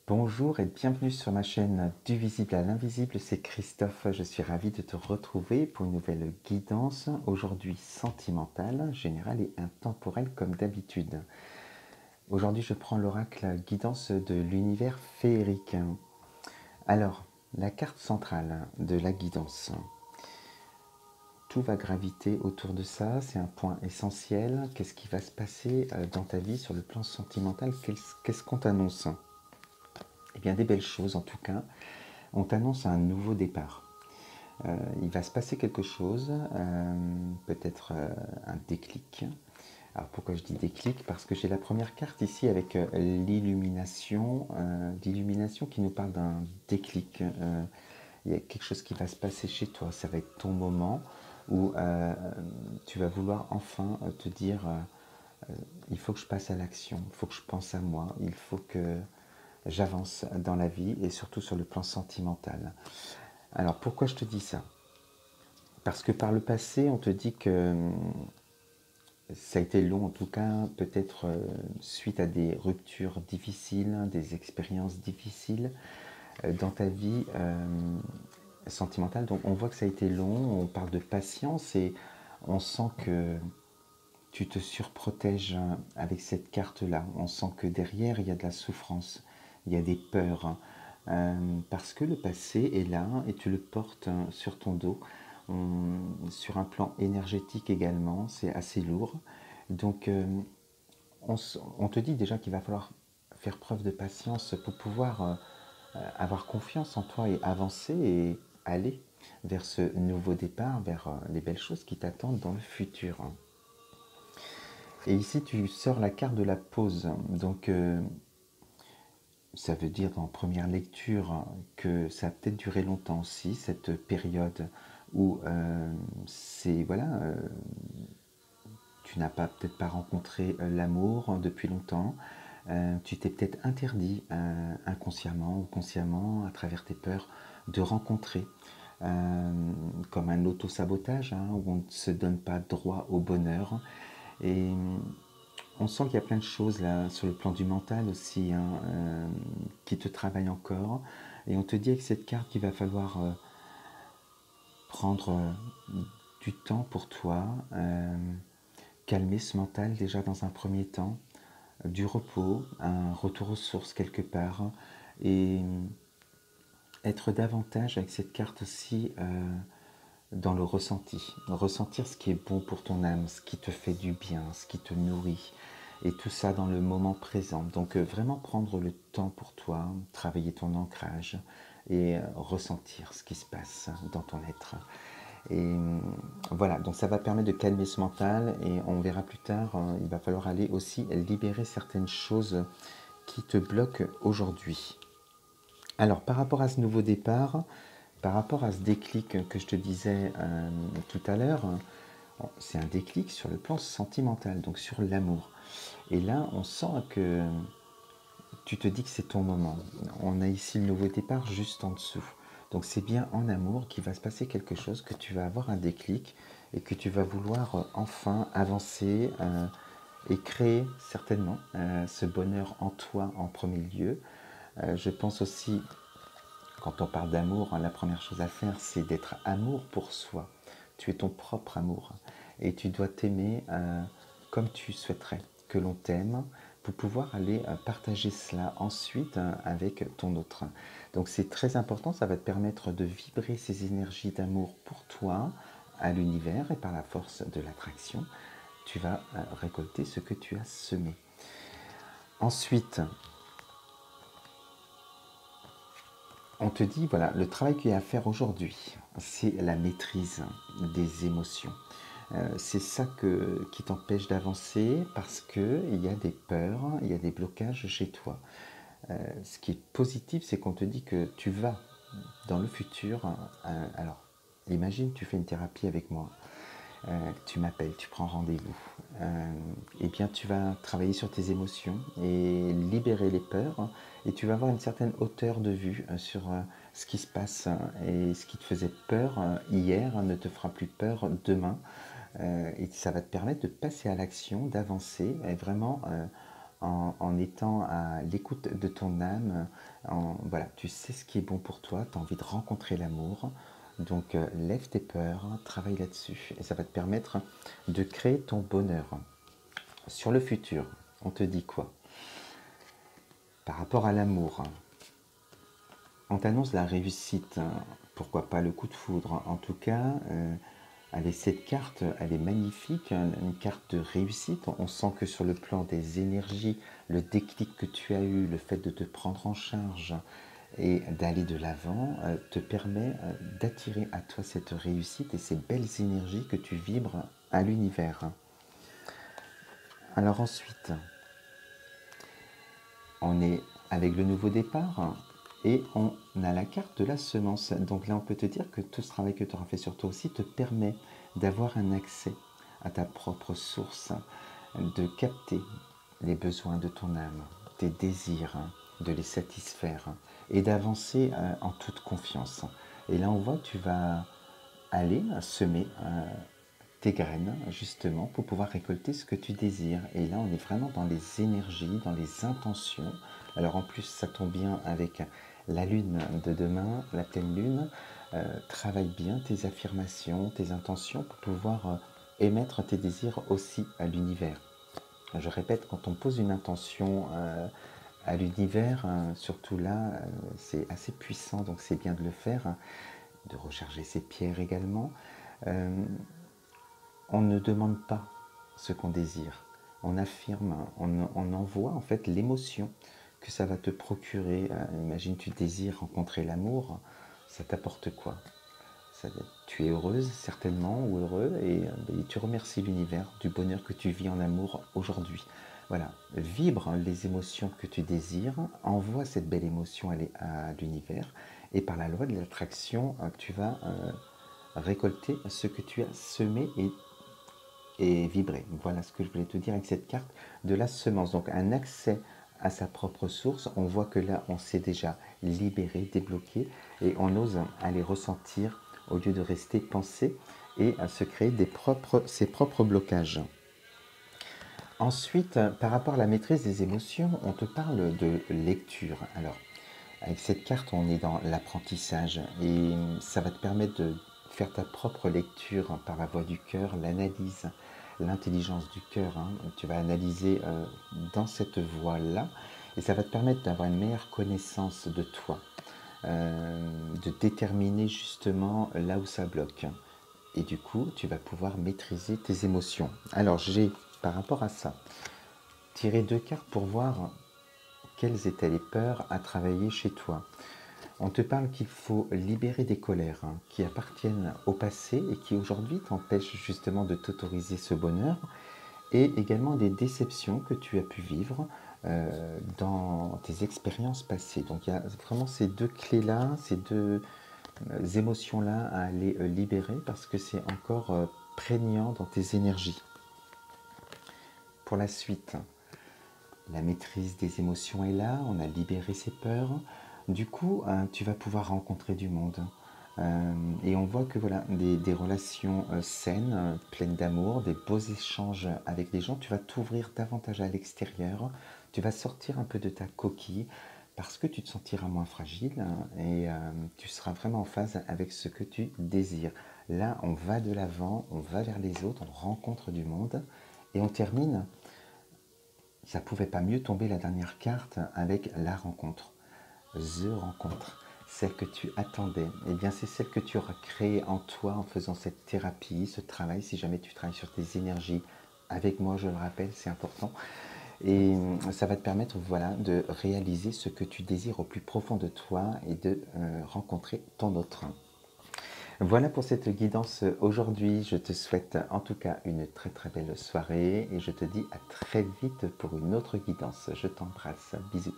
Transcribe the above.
Bonjour et bienvenue sur ma chaîne Du visible à l'invisible, c'est Christophe, je suis ravi de te retrouver pour une nouvelle guidance, aujourd'hui sentimentale, générale et intemporelle comme d'habitude. Aujourd'hui je prends l'oracle guidance de l'univers féerique. Alors, la carte centrale de la guidance. Tout va graviter autour de ça, c'est un point essentiel. Qu'est-ce qui va se passer dans ta vie sur le plan sentimental? Qu'est-ce qu'on t'annonce? Eh bien des belles choses en tout cas. On t'annonce un nouveau départ. Il va se passer quelque chose, peut-être un déclic. Alors pourquoi je dis déclic? Parce que j'ai la première carte ici avec l'illumination qui nous parle d'un déclic. Il y a quelque chose qui va se passer chez toi, ça va être ton moment où tu vas vouloir enfin te dire il faut que je passe à l'action, il faut que je pense à moi, il faut que j'avance dans la vie et surtout sur le plan sentimental. Alors pourquoi je te dis ça? Parce que par le passé, on te dit que ça a été long, en tout cas, peut-être suite à des ruptures difficiles, des expériences difficiles dans ta vie sentimentale. Donc on voit que ça a été long, on parle de patience et on sent que tu te surprotèges avec cette carte-là. On sent que derrière, il y a de la souffrance, il y a des peurs, parce que le passé est là et tu le portes sur ton dos. Sur un plan énergétique également, c'est assez lourd. Donc, on te dit déjà qu'il va falloir faire preuve de patience pour pouvoir avoir confiance en toi et avancer et aller vers ce nouveau départ, vers les belles choses qui t'attendent dans le futur. Et ici, tu sors la carte de la pause. Donc, ça veut dire en première lecture que ça a peut-être duré longtemps aussi, cette période où c'est voilà, tu n'as pas peut-être pas rencontré l'amour depuis longtemps. Tu t'es peut-être interdit inconsciemment ou consciemment à travers tes peurs de rencontrer. Comme un auto-sabotage où on ne se donne pas droit au bonheur. Et on sent qu'il y a plein de choses là sur le plan du mental aussi qui te travaillent encore. Et on te dit avec cette carte qu'il va falloir prendre du temps pour toi, calmer ce mental déjà dans un premier temps, du repos, un retour aux sources quelque part, et être davantage avec cette carte aussi dans le ressenti, ressentir ce qui est bon pour ton âme, ce qui te fait du bien, ce qui te nourrit, et tout ça dans le moment présent. Donc vraiment prendre le temps pour toi, travailler ton ancrage et ressentir ce qui se passe dans ton être. Et voilà, donc ça va permettre de calmer ce mental et on verra plus tard, il va falloir aller aussi libérer certaines choses qui te bloquent aujourd'hui. Alors par rapport à ce nouveau départ, par rapport à ce déclic que je te disais tout à l'heure, c'est un déclic sur le plan sentimental, donc sur l'amour. Et là, on sent que tu te dis que c'est ton moment. On a ici le nouveau départ juste en dessous. Donc c'est bien en amour qu'il va se passer quelque chose, que tu vas avoir un déclic et que tu vas vouloir enfin avancer et créer certainement ce bonheur en toi en premier lieu. Je pense aussi, quand on parle d'amour, la première chose à faire, c'est d'être amour pour soi. Tu es ton propre amour et tu dois t'aimer comme tu souhaiterais que l'on t'aime pour pouvoir aller partager cela ensuite avec ton autre. Donc c'est très important, ça va te permettre de vibrer ces énergies d'amour pour toi à l'univers et par la force de l'attraction, tu vas récolter ce que tu as semé. Ensuite, on te dit, voilà, le travail qu'il y a à faire aujourd'hui, c'est la maîtrise des émotions. C'est ça qui t'empêche d'avancer parce qu'il y a des peurs, il y a des blocages chez toi. Ce qui est positif, c'est qu'on te dit que tu vas dans le futur. Alors, imagine, tu fais une thérapie avec moi. Tu m'appelles, tu prends rendez-vous. Eh bien, tu vas travailler sur tes émotions et libérer les peurs. Et tu vas avoir une certaine hauteur de vue sur ce qui se passe. Et ce qui te faisait peur hier ne te fera plus peur demain. Et ça va te permettre de passer à l'action, d'avancer et vraiment en étant à l'écoute de ton âme. Voilà, tu sais ce qui est bon pour toi, tu as envie de rencontrer l'amour. Donc lève tes peurs, travaille là-dessus et ça va te permettre de créer ton bonheur. Sur le futur, on te dit quoi? Par rapport à l'amour, on t'annonce la réussite, pourquoi pas le coup de foudre. En tout cas, avec cette carte, elle est magnifique, une carte de réussite. On sent que sur le plan des énergies, le déclic que tu as eu, le fait de te prendre en charge et d'aller de l'avant, te permet d'attirer à toi cette réussite et ces belles énergies que tu vibres à l'univers. Alors ensuite, on est avec le nouveau départ et on a la carte de la semence. Donc là, on peut te dire que tout ce travail que tu auras fait sur toi aussi te permet d'avoir un accès à ta propre source, de capter les besoins de ton âme, tes désirs, de les satisfaire et d'avancer en toute confiance. Et là, on voit que tu vas aller semer tes graines justement pour pouvoir récolter ce que tu désires. Et là, on est vraiment dans les énergies, dans les intentions. Alors en plus, ça tombe bien avec la lune de demain, la pleine lune. Travaille bien tes affirmations, tes intentions pour pouvoir émettre tes désirs aussi à l'univers. Je répète, quand on pose une intention à l'univers, surtout là, c'est assez puissant, donc c'est bien de le faire, de recharger ses pierres également. On ne demande pas ce qu'on désire, on affirme, on envoie en fait l'émotion que ça va te procurer. Imagine tu désires rencontrer l'amour, ça t'apporte quoi? Tu es heureuse certainement ou heureux et tu remercies l'univers du bonheur que tu vis en amour aujourd'hui. Voilà, vibre les émotions que tu désires, envoie cette belle émotion à l'univers et par la loi de l'attraction, tu vas récolter ce que tu as semé et vibré. Voilà ce que je voulais te dire avec cette carte de la semence. Donc un accès à sa propre source. On voit que là, on s'est déjà libéré, débloqué et on ose aller ressentir au lieu de rester pensé et à se créer ses propres blocages. Ensuite, par rapport à la maîtrise des émotions, on te parle de lecture. Alors, avec cette carte, on est dans l'apprentissage et ça va te permettre de faire ta propre lecture par la voie du cœur, l'analyse, l'intelligence du cœur. Tu vas analyser dans cette voie-là et ça va te permettre d'avoir une meilleure connaissance de toi, de déterminer justement là où ça bloque. Et du coup, tu vas pouvoir maîtriser tes émotions. Alors, j'ai, par rapport à ça, tiré 2 cartes pour voir quelles étaient les peurs à travailler chez toi. On te parle qu'il faut libérer des colères qui appartiennent au passé et qui aujourd'hui t'empêchent justement de t'autoriser ce bonheur et également des déceptions que tu as pu vivre dans tes expériences passées. Donc il y a vraiment ces 2 clés-là, ces 2 émotions-là à aller libérer parce que c'est encore prégnant dans tes énergies. Pour la suite, la maîtrise des émotions est là, on a libéré ses peurs. Du coup, tu vas pouvoir rencontrer du monde. Et on voit que voilà, des relations saines, pleines d'amour, des beaux échanges avec des gens, tu vas t'ouvrir davantage à l'extérieur, tu vas sortir un peu de ta coquille parce que tu te sentiras moins fragile et tu seras vraiment en phase avec ce que tu désires. Là, on va de l'avant, on va vers les autres, on rencontre du monde et on termine. Ça pouvait pas mieux tomber la dernière carte avec la rencontre. The rencontre, celle que tu attendais. Eh bien, c'est celle que tu auras créée en toi en faisant cette thérapie, ce travail, si jamais tu travailles sur tes énergies. Avec moi, je le rappelle, c'est important. Et ça va te permettre voilà, de réaliser ce que tu désires au plus profond de toi et de rencontrer ton autre. Voilà pour cette guidance aujourd'hui. Je te souhaite en tout cas une très très belle soirée et je te dis à très vite pour une autre guidance. Je t'embrasse. Bisous.